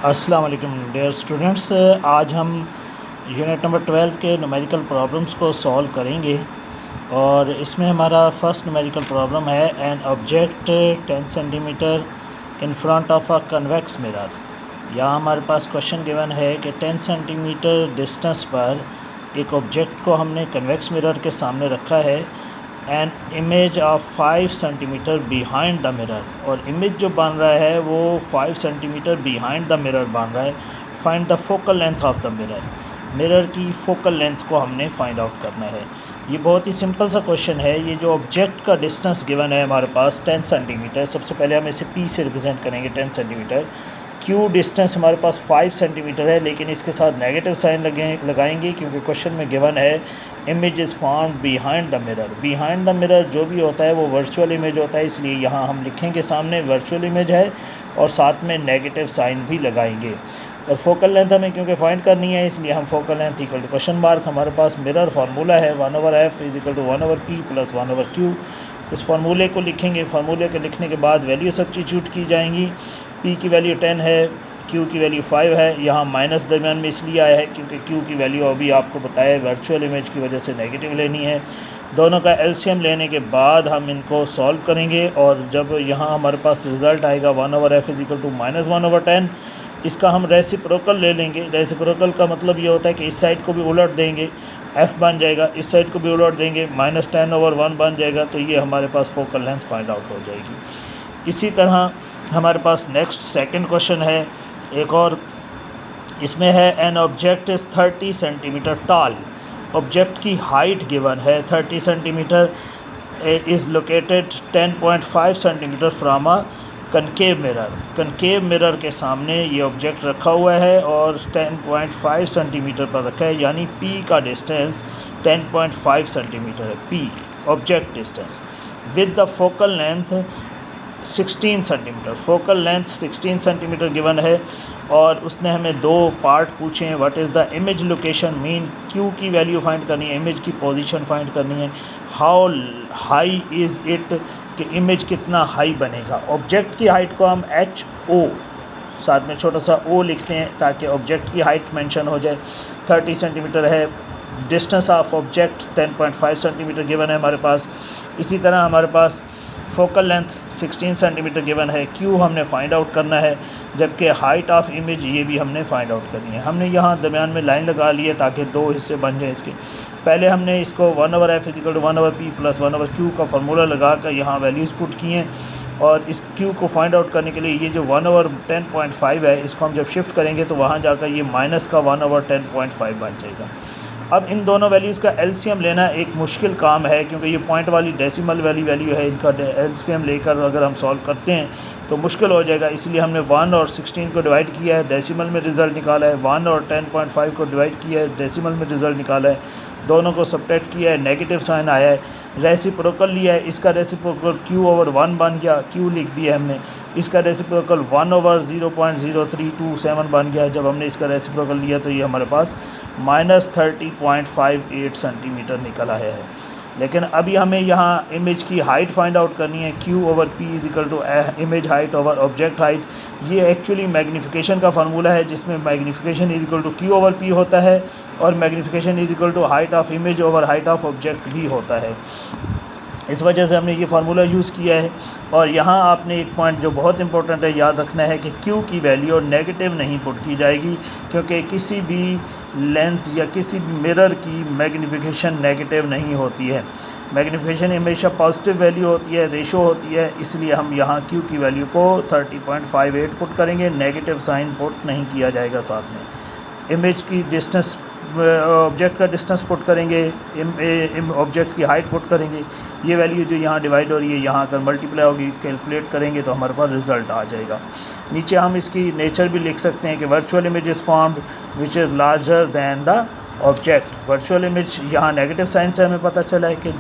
अस्सलाम वालेकुम dear students, आज हम यूनिट नंबर 12 के न्यूमेरिकल प्रॉब्लम्स को सॉल्व करेंगे। और इसमें हमारा फर्स्ट न्यूमेरिकल प्रॉब्लम है an object 10 centimetre in front of a convex mirror. यहाँ हमारे पास क्वेश्चन गिवन है कि 10 सेंटीमीटर डिस्टेंस पर एक ऑब्जेक्ट को हमने कन्वेक्स मिरर के सामने रखा है N image of 5 centimetre behind the mirror, और इमेज जो बन रहा है वो 5 सेंटीमीटर बिहाइंड द मिरर बन रहा है। Find the focal length of the mirror. Mirror की फोकल लेंथ को हमने फाइंड आउट करना है। ये बहुत ही सिंपल सा क्वेश्चन है। ये जो ऑब्जेक्ट का डिस्टेंस गिवन है हमारे पास 10 सेंटीमीटर, सबसे पहले हम इसे P से रिप्रेजेंट करेंगे 10 सेंटीमीटर। Q डिस्टेंस हमारे पास 5 सेंटीमीटर है, लेकिन इसके साथ नेगेटिव साइन लगाएंगे क्योंकि क्वेश्चन में गिवन है image is found behind the mirror. Behind the mirror जो भी होता है वो वर्चुअल इमेज होता है, इसलिए यहाँ हम लिखेंगे सामने वर्चुअल इमेज है और साथ में नेगेटिव साइन भी लगाएंगे। और फोकल लेंथ हमें क्योंकि फाइंड करनी है, इसलिए हम focal length equal to question mark, हमारे पास मिरर फार्मूला है 1/f is equal to 1/p plus 1/q। उस फार्मूले को लिखेंगे। फार्मूले को लिखने के बाद वैल्यू सब्स्टिट्यूट की जाएंगी। p की वैल्यू 10 है, q की वैल्यू 5 है। यहाँ माइनस दरमियान में इसलिए आया है क्योंकि q की वैल्यू अभी आपको बताया वर्चुअल इमेज की वजह से नेगेटिव लेनी है। दोनों का एलसीएम लेने के बाद हम इनको सॉल्व करेंगे, और जब यहाँ हमारे पास रिज़ल्ट आएगा 1/f इज इक्वल टू -1/10, इसका हम रेसिप्रोकल ले लेंगे। रेसिप्रोकल का मतलब ये होता है कि इस साइड को भी उलट देंगे, f बन जाएगा, इस साइड को भी उलट देंगे, -10/1 बन जाएगा। तो ये हमारे पास फोकल लेंथ फाइंड आउट हो जाएगी। इसी तरह हमारे पास नेक्स्ट सेकंड क्वेश्चन है एक और। इसमें है N object is 30 centimetre toll. Object की हाइट गिवन है 30 centimetre, is located 10.5 centimetre from a concave mirror. Concave mirror के सामने ये ऑब्जेक्ट रखा हुआ है और 10.5 सेंटीमीटर पर रखा है, यानी P का डिस्टेंस 10.5 सेंटीमीटर है। P object distance with the focal length 16 centimetre. Focal length 16 centimetre given है, और उसने हमें दो पार्ट पूछे हैं। What is the image location, mean Q की वैल्यू फाइंड करनी है, इमेज की पोजीशन फाइंड करनी है। हाउ हाई इज़ इट, कि इमेज कितना हाई बनेगा। ऑब्जेक्ट की हाइट को हम HO साथ में छोटा सा O लिखते हैं ताकि ऑब्जेक्ट की हाइट मेंशन हो जाए। 30 सेंटीमीटर है। Distance of object 10.5 centimetre given है हमारे पास। इसी तरह हमारे पास फोकल लेंथ 16 सेंटीमीटर गिवन है। Q हमने फाइंड आउट करना है, जबकि हाइट ऑफ इमेज ये भी हमने फाइंड आउट करनी है। हमने यहाँ दरमियान में लाइन लगा ली है ताकि दो हिस्से बन जाए इसके। पहले हमने इसको 1/f is equal to 1/p plus 1/q का फार्मूला लगा कर यहाँ वैल्यूज़ पुट किए हैं, और इस Q को फाइंड आउट करने के लिए ये जो 1/10.5 है, इसको हम जब शिफ्ट करेंगे तो वहाँ जाकर ये माइनस का 1/10.5 बन जाएगा। अब इन दोनों वैल्यूज़ का एलसीएम लेना एक मुश्किल काम है, क्योंकि ये पॉइंट वाली डेसिमल वाली वैल्यू है। इनका एलसीएम लेकर अगर हम सॉल्व करते हैं तो मुश्किल हो जाएगा, इसलिए हमने 1 और 16 को डिवाइड किया है, डेसिमल में रिज़ल्ट निकाला है। 1 और 10.5 को डिवाइड किया है, डेसिमल में रिज़ल्ट निकाला है। दोनों को सब्ट्रैक्ट किया है, नेगेटिव साइन आया है। रेसिप्रोकल लिया है, इसका रेसिप्रोकल Q/1 बन गया, Q लिख दिया हमने। इसका रेसिप्रोकल 1/0.0327 बन गया। जब हमने इसका रेसिप्रोकल लिया तो ये हमारे पास -30.58 सेंटीमीटर निकल आया है। लेकिन अभी हमें यहाँ इमेज की हाइट फाइंड आउट करनी है। Q/P is equal to image height over object height. ये एक्चुअली मैग्नीफिकेशन का फार्मूला है, जिसमें magnification is equal to Q/P होता है, और magnification is equal to height of image over height of object भी होता है। इस वजह से हमने ये फार्मूला यूज़ किया है। और यहाँ आपने एक पॉइंट जो बहुत इंपॉर्टेंट है याद रखना है कि Q की वैल्यू नेगेटिव नहीं पुट की जाएगी, क्योंकि किसी भी लेंस या किसी भी मिरर की मैग्नीफिकेशन नेगेटिव नहीं होती है। मैग्नीफिकेशन हमेशा पॉजिटिव वैल्यू होती है, रेशो होती है, इसलिए हम यहाँ Q की वैल्यू को 30.58 पुट करेंगे, नेगेटिव साइन पुट नहीं किया जाएगा। साथ में इमेज की डिस्टेंस, ऑब्जेक्ट का डिस्टेंस पुट करेंगे, ऑब्जेक्ट की हाइट पुट करेंगे। ये वैल्यू जो यहाँ डिवाइड हो रही है यहाँ अगर मल्टीप्लाई होगी, कैलकुलेट करेंगे तो हमारे पास रिज़ल्ट आ जाएगा। नीचे हम इसकी नेचर भी लिख सकते हैं कि virtual image is formed which is larger than the object. Virtual image यहाँ नेगेटिव साइन से हमें पता चला है कि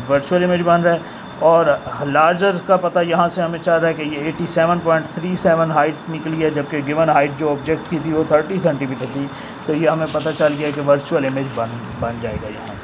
वर्चुअल इमेज बन रहा है, और लार्जर का पता यहाँ से हमें चल रहा है कि ये 87.37 हाइट निकली है, जबकि गिवन हाइट जो ऑब्जेक्ट की थी वो 30 सेंटीमीटर थी। तो ये हमें पता चल गया कि वर्चुअल इमेज बन जाएगा यहाँ।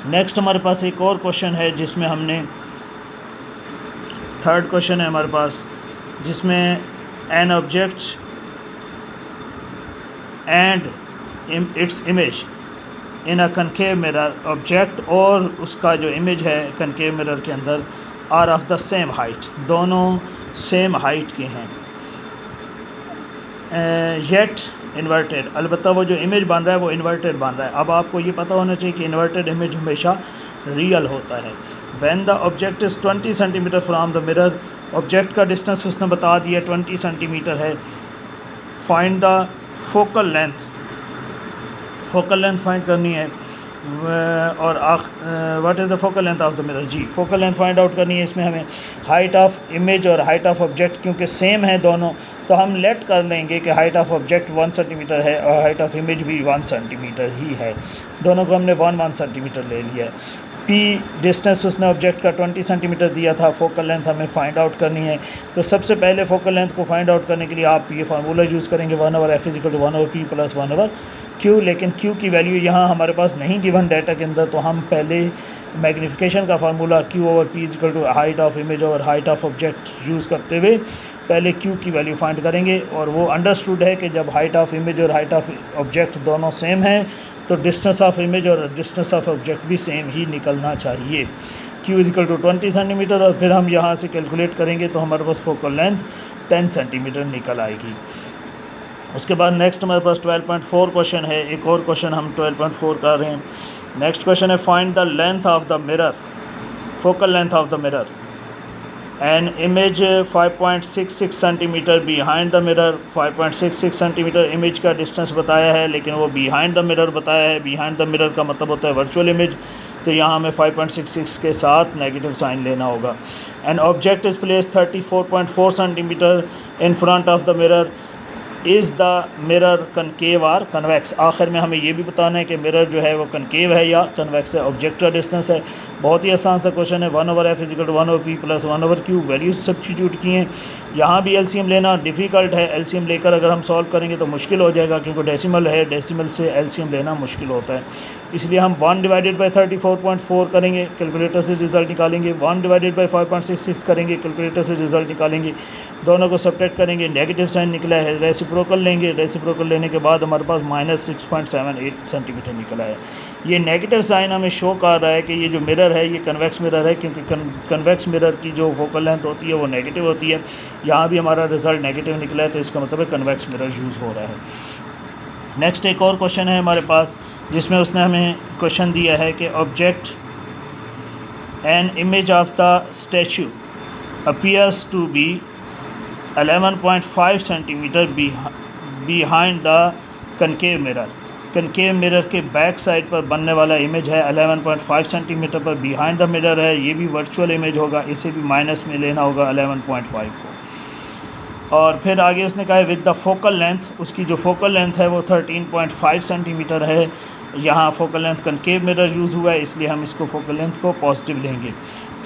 नेक्स्ट हमारे पास एक और क्वेश्चन है, जिसमें हमने थर्ड क्वेश्चन है हमारे पास, जिसमें an object and its image in a concave mirror object और उसका जो इमेज है कनकेव मिरर के अंदर are of the same height, दोनों सेम हाइट के हैं। येट इन्वर्टेड, अलबत्ता वो जो इमेज बन रहा है वो इन्वर्टेड बन रहा है। अब आपको ये पता होना चाहिए कि इन्वर्टेड इमेज हमेशा रियल होता है। When the object is 20 centimetre from the mirror, object का डिस्टेंस उसने बता दिया 20 सेंटीमीटर है। Find the focal length, focal length find करनी है। और what is the focal length of the mirror, जी फोकल लेंथ फाइंड आउट करनी है। इसमें हमें हाइट ऑफ इमेज और हाइट ऑफ ऑब्जेक्ट क्योंकि सेम है दोनों, तो हम लेट कर लेंगे कि हाइट ऑफ ऑब्जेक्ट 1 सेंटीमीटर है और हाइट ऑफ इमेज भी 1 सेंटीमीटर ही है। दोनों को हमने 1 सेंटीमीटर ले लिया है। पी डिस्टेंस उसने ऑब्जेक्ट का 20 सेंटीमीटर दिया था, फोकल लेंथ हमें फाइंड आउट करनी है। तो सबसे पहले फोकल लेंथ को फाइंड आउट करने के लिए आप ये फार्मूला यूज़ करेंगे 1/f = 1/p + 1/q। लेकिन q की वैल्यू यहाँ हमारे पास नहीं गिवन डाटा के अंदर, तो हम पहले मैग्नीफिकेशन का formula q/p = height of image और हाइट ऑफ ऑब्जेक्ट यूज़ करते हुए पहले q की वैल्यू फाइंड करेंगे। और वो अंडरस्टूड है कि जब हाइट ऑफ इमेज और हाइट ऑफ ऑब्जेक्ट दोनों सेम हैं तो डिस्टेंस ऑफ इमेज और डिस्टेंस ऑफ ऑब्जेक्ट भी सेम ही निकलना चाहिए। q = 20 सेंटीमीटर और फिर हम यहाँ से कैलकुलेट करेंगे तो हमारे पास फोकल लेंथ 10 सेंटीमीटर निकल आएगी। उसके बाद नेक्स्ट हमारे पास 12.4 क्वेश्चन है। एक और क्वेश्चन हम 12.4 कर रहे हैं। नेक्स्ट क्वेश्चन है find the length of the mirror, focal length of the mirror an image 5.66 centimetre behind the mirror. 5.66 centimetre image का डिस्टेंस बताया है, लेकिन वो बिहाइंड द मिरर बताया है। बिहाइंड द मिरर का मतलब होता है वर्चुअल इमेज, तो यहाँ हमें 5.66 के साथ नेगेटिव साइन लेना होगा। An object is place 34.4 centimetre in front of the mirror. Is the mirror concave or convex. आखिर में हमें ये भी बताना है कि मिरर जो है वो कनकेव है या कन्वेक्स है। ऑब्जेक्ट का डिस्टेंस है, बहुत ही आसान सा क्वेश्चन है। 1/f = 1/p + 1/q। Values substitute किए। यहाँ भी एलसीएम लेना डिफ़िकल्ट है। एलसीएम लेकर अगर हम सॉल्व करेंगे तो मुश्किल हो जाएगा, क्योंकि डेसिमल है, डेसिमल से एलसीएम लेना मुश्किल होता है। इसलिए हम 1/34.4 करेंगे, कैलकुलेटर से रिज़ल्ट निकालेंगे। 1/5.66 करेंगे, कैलकुलेटर से रिज़ल्ट निकालेंगे। दोनों को सब्ट्रैक्ट करेंगे, नेगेटिव साइन निकला है, रेसिप्रोकल लेंगे। रेसिप्रोकल लेने के बाद हमारे पास -6.78 सेंटीमीटर निकला है। ये नेगेटिव साइन हमें शो कर रहा है कि ये जो मिरर है ये कन्वेक्स मिरर है, क्योंकि कन्वेक्स मिरर की जो फोकल लेंथ होती है वो नेगेटिव होती है। यहाँ भी हमारा रिज़ल्ट नेगेटिव निकला है, तो इसका मतलब है कन्वेक्स मिरर यूज़ हो रहा है। नेक्स्ट एक और क्वेश्चन है हमारे पास, जिसमें उसने हमें क्वेश्चन दिया है कि object an image of the statue appears to be 11.5 centimetre behind the concave mirror. Concave mirror के बैक साइड पर बनने वाला इमेज है 11.5 सेंटीमीटर पर बिहाइंड द मिरर है। ये भी वर्चुअल इमेज होगा, इसे भी माइनस में लेना होगा 11.5 को। और फिर आगे उसने कहा है विद द फोकल लेंथ, उसकी जो फोकल लेंथ है वो 13.5 सेंटीमीटर है। यहाँ focal length concave mirror use हुआ है, इसलिए हम इसको फोकल लेंथ को पॉजिटिव लेंगे।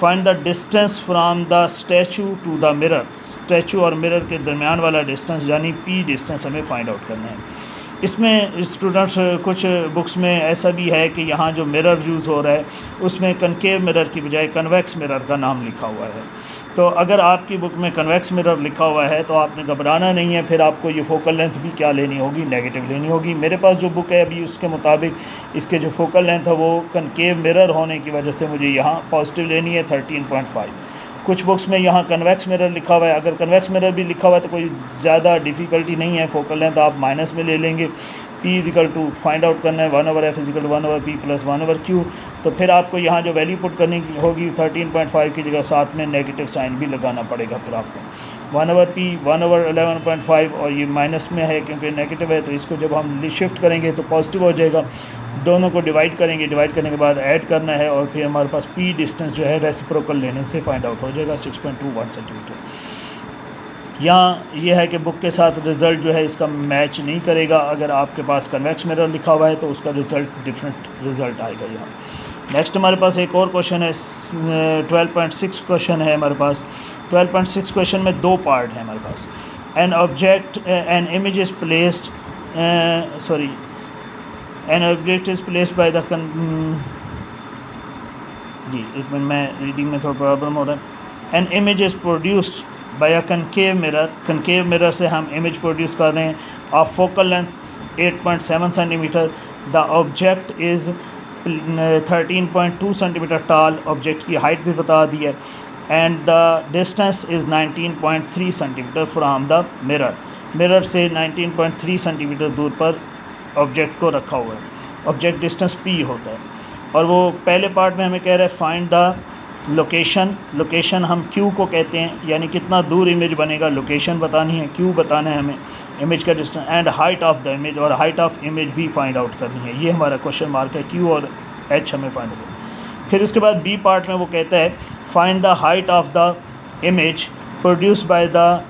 Find the distance from the statue to the mirror. Statue और मिरर के दरमियान वाला डिस्टेंस यानी पी डिस्टेंस हमें फाइंड आउट करना है। इसमें स्टूडेंट्स कुछ बुक्स में ऐसा भी है कि यहाँ जो मिरर यूज़ हो रहा है उसमें कनकेव मिरर की बजाय कन्वेक्स मिरर का नाम लिखा हुआ है। तो अगर आपकी बुक में कन्वेक्स मिरर लिखा हुआ है तो आपने घबराना नहीं है, फिर आपको ये फोकल लेंथ भी क्या लेनी होगी, नेगेटिव लेनी होगी। मेरे पास जो बुक है अभी उसके मुताबिक इसके जो फोकल लेंथ है वो कनकेव मिरर होने की वजह से मुझे यहाँ पॉजिटिव लेनी है 13.5। कुछ बुक्स में यहाँ कन्वेक्स मिरर लिखा हुआ है। अगर कन्वेक्स मिरर भी लिखा हुआ है तो कोई ज़्यादा डिफ़िकल्टी नहीं है, फोकल लेंथ आप माइनस में ले लेंगे। P = फाइंड आउट करना है 1/f = 1/p + 1/q। तो फिर आपको यहाँ जो वैल्यू पुट करनी होगी 13.5 की जगह साथ में नेगेटिव साइन भी लगाना पड़ेगा। फिर आपको 1/p 1/11.5 और ये माइनस में है क्योंकि नेगेटिव है, तो इसको जब हम शिफ्ट करेंगे तो पॉजिटिव हो जाएगा। दोनों को डिवाइड करेंगे, डिवाइड करने के बाद ऐड करना है और फिर हमारे पास P डिस्टेंस जो है रेसिप्रोकल लेने से फाइंड आउट हो जाएगा 6.21 सेंटीमीटर। यहाँ ये है कि बुक के साथ रिज़ल्ट जो है इसका मैच नहीं करेगा। अगर आपके पास कन्वेक्स मिरर लिखा हुआ है तो उसका रिज़ल्ट डिफरेंट रिज़ल्ट आएगा यहाँ। नेक्स्ट हमारे पास एक और क्वेश्चन है 12.6 क्वेश्चन है हमारे पास। 12.6 क्वेश्चन में दो पार्ट है हमारे पास। An object an image is placed an object is placed by the जी एक मिनट, मैं रीडिंग में थोड़ा प्रॉब्लम हो रहा है। N image is produced by a concave mirror से हम इमेज प्रोड्यूस कर रहे हैं of focal length 8.7 centimetre. The object is 13.2 centimetre टाल, ऑब्जेक्ट की हाइट भी बता दी है, and the distance is 19.3 centimetre from the mirror से 19.3 सेंटीमीटर दूर पर ऑब्जेक्ट को रखा हुआ है। ऑब्जेक्ट डिस्टेंस P होता है। और वो पहले पार्ट में हमें कह रहा है फाइंड द लोकेशन हम Q को कहते हैं, यानी कितना दूर इमेज बनेगा, लोकेशन बतानी है, Q बताना है हमें, इमेज का distance, and height of the image, और हाइट ऑफ इमेज भी फाइंड आउट करनी है। ये हमारा क्वेश्चन मार्क है, Q और H हमें फाइंड आउट। फिर उसके बाद B पार्ट में वो कहता है find the height of the image produce by the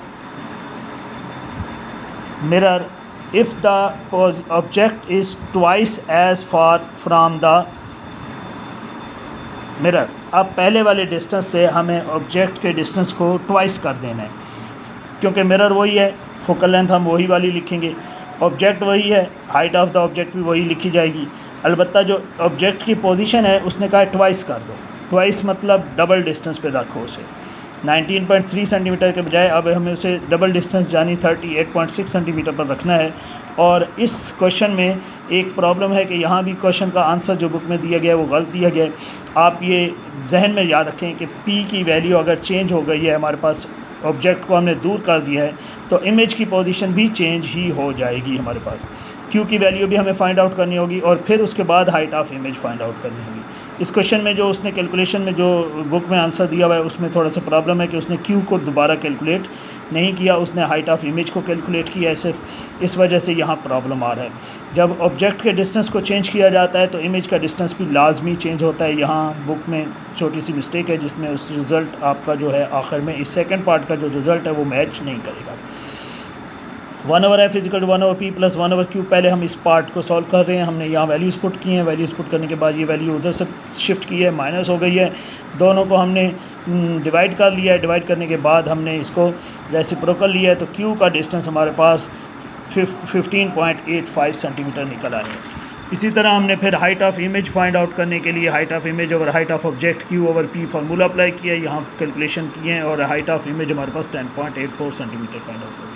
mirror if the object is twice as far from the mirror। अब पहले वाले डिस्टेंस से हमें ऑब्जेक्ट के डिस्टेंस को ट्वाइस कर देना है, क्योंकि मिरर वही है, फोकल लेंथ हम वही वाली लिखेंगे, ऑब्जेक्ट वही है, हाइट ऑफ द ऑब्जेक्ट भी वही लिखी जाएगी। अलबत्ता जो ऑब्जेक्ट की पोजीशन है उसने कहा ट्वाइस कर दो, ट्वाइस मतलब डबल डिस्टेंस पे रखो उसे। 19.3 सेंटीमीटर के बजाय अब हमें उसे डबल डिस्टेंस यानी 38.6 सेंटीमीटर पर रखना है। और इस क्वेश्चन में एक प्रॉब्लम है कि यहाँ भी क्वेश्चन का आंसर जो बुक में दिया गया है वो गलत दिया गया है। आप ये जहन में याद रखें कि P की वैल्यू अगर चेंज हो गई है, हमारे पास ऑब्जेक्ट को हमने दूर कर दिया है, तो इमेज की पोजीशन भी चेंज ही हो जाएगी हमारे पास। Q की वैल्यू भी हमें फाइंड आउट करनी होगी और फिर उसके बाद height of image find out करनी होगी। इस क्वेश्चन में जो उसने कैलकुलेशन में जो बुक में आंसर दिया हुआ है उसमें थोड़ा सा प्रॉब्लम है कि उसने Q को दोबारा कैलकुलेट नहीं किया, उसने हाइट ऑफ इमेज को कैलकुलेट किया है सिर्फ, इस वजह से यहाँ प्रॉब्लम आ रहा है। जब ऑब्जेक्ट के डिस्टेंस को चेंज किया जाता है तो इमेज का डिस्टेंस भी लाजमी चेंज होता है। यहाँ बुक में छोटी सी मिस्टेक है जिसमें उस रिज़ल्ट आपका जो है आखिर में इस सेकंड पार्ट का जो रिज़ल्ट है वो मैच नहीं करेगा। 1/f = 1/p + 1/q। पहले हम इस पार्ट को सॉल्व कर रहे हैं, हमने यहाँ वैल्यूज़ पुट की हैं, वैल्यूज़ पुट करने के बाद ये वैल्यू उधर से शिफ्ट की है, माइनस हो गई है, दोनों को हमने डिवाइड कर लिया है। डिवाइड करने के बाद हमने इसको रेसिप्रोकल लिया है, तो q का डिस्टेंस हमारे पास 15.85 सेंटीमीटर निकल आया है। इसी तरह हमने फिर height of image find out करने के लिए हाइट ऑफ इमेज और height of object Q/P formula apply किया, यहाँ कैलकुलेशन किए हैं और हाइट ऑफ इमेज हमारे पास 10.84 सेंटीमीटर फाइंड आउट हो गई।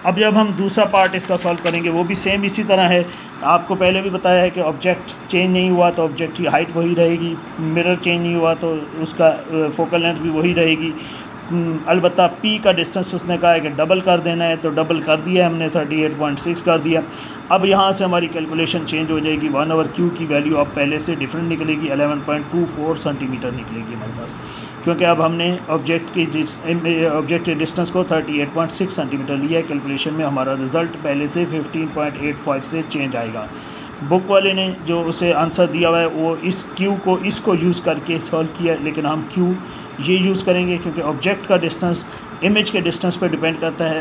अब जब हम दूसरा पार्ट इसका सॉल्व करेंगे वो भी सेम इसी तरह है। आपको पहले भी बताया है कि ऑब्जेक्ट चेंज नहीं हुआ तो ऑब्जेक्ट की हाइट वही रहेगी, मिरर चेंज नहीं हुआ तो उसका फोकल लेंथ भी वही रहेगी। अलबत्ता P का डिस्टेंस उसने कहा है कि डबल कर देना है, तो डबल कर दिया हमने, 38.6 कर दिया। अब यहाँ से हमारी कैलकुलेशन चेंज हो जाएगी, 1/q की वैल्यू अब पहले से डिफरेंट निकलेगी, 11.24 सेंटीमीटर निकलेगी हमारे पास, क्योंकि अब हमने ऑब्जेक्ट के डिस्टेंस को 38.6 सेंटीमीटर लिया है। कैलकुलेशन में हमारा रिज़ल्ट पहले से 15.85 से चेंज आएगा। बुक वाले ने जो उसे आंसर दिया हुआ है वो इस Q को इसको यूज़ करके सॉल्व किया, लेकिन हम Q ये यूज़ करेंगे क्योंकि ऑब्जेक्ट का डिस्टेंस इमेज के डिस्टेंस पर डिपेंड करता है,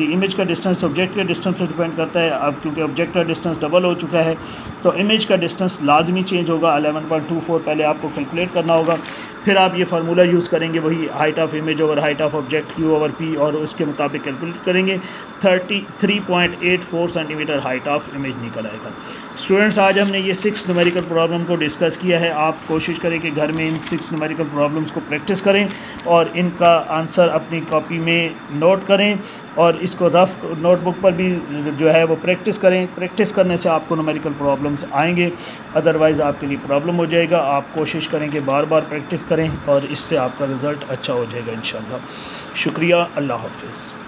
इमेज का डिस्टेंस ऑब्जेक्ट के डिस्टेंस पर डिपेंड करता है। अब क्योंकि ऑब्जेक्ट का डिस्टेंस डबल हो चुका है तो इमेज का डिस्टेंस लाजमी चेंज होगा, 11.24 पहले आपको कैलकुलेट करना होगा, फिर आप ये फार्मूला यूज़ करेंगे, वही height of image over height of object Q/P, और उसके मुताबिक कैलकुलेट करेंगे, 33.84 सेंटीमीटर हाइट ऑफ इमेज निकल आएगा। स्टूडेंट्स, आज हमने ये 6 न्यूमेरिकल प्रॉब्लम को डिस्कस किया है। आप कोशिश करें कि घर में इन 6 न्यूमेरिकल प्रॉब्लम्स को प्रैक्टिस करें और इनका आंसर अपनी कॉपी में नोट करें और इसको रफ नोटबुक पर भी जो है वो प्रैक्टिस करें। प्रैक्टिस करने से आपको न्यूमेरिकल प्रॉब्लम्स आएंगे, अदरवाइज़ आपके लिए प्रॉब्लम हो जाएगा। आप कोशिश करें कि बार बार प्रैक्टिस करें और इससे आपका रिज़ल्ट अच्छा हो जाएगा इंशाअल्लाह। शुक्रिया, अल्लाह हाफ़िज़।